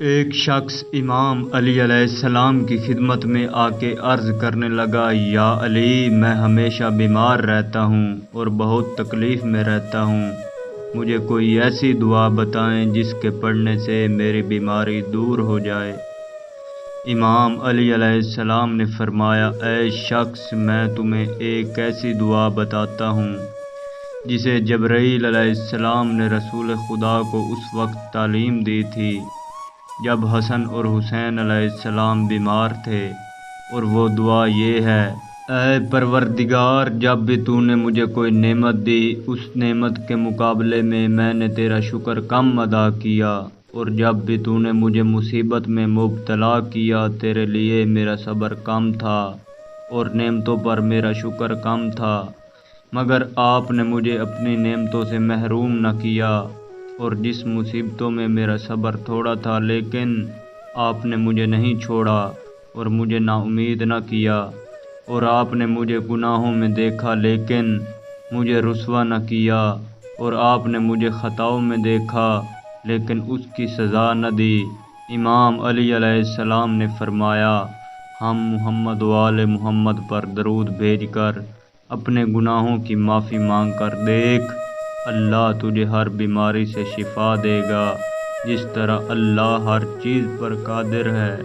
ایک شخص امام علی علیہ السلام کی خدمت میں آ کے عرض کرنے لگا، یا علی، میں ہمیشہ بیمار رہتا ہوں اور بہت تکلیف میں رہتا ہوں، مجھے کوئی ایسی دعا بتائیں جس کے پڑھنے سے میری بیماری دور ہو جائے۔ امام علی علیہ السلام نے فرمایا، اے شخص، میں تمہیں ایک ایسی دعا بتاتا ہوں جسے جبرائیل علیہ السلام نے رسول خدا کو اس وقت تعلیم دی تھی جب حسن اور حسین علیہ السلام بیمار تھے، اور وہ دعا یہ ہے، اے پروردگار، جب بھی تو نے مجھے کوئی نعمت دی، اس نعمت کے مقابلے میں نے تیرا شکر کم ادا کیا، اور جب بھی تو نے مجھے مصیبت میں مبتلا کیا، تیرے لیے میرا صبر کم تھا اور نعمتوں پر میرا شکر کم تھا، مگر آپ نے مجھے اپنی نعمتوں سے محروم نہ کیا، اور جس مصیبتوں میں میرا صبر تھوڑا تھا لیکن آپ نے مجھے نہیں چھوڑا اور مجھے نا امید نہ کیا، اور آپ نے مجھے گناہوں میں دیکھا لیکن مجھے رسوا نہ کیا، اور آپ نے مجھے خطاؤں میں دیکھا لیکن اس کی سزا نہ دی۔ امام علی علیہ السلام نے فرمایا، ہم محمد و آل محمد پر درود بھیج کر اپنے گناہوں کی معافی مانگ کر دیکھ، اللہ تجھے ہر بیماری سے شفا دے گا، جس طرح اللہ ہر چیز پر قادر ہے۔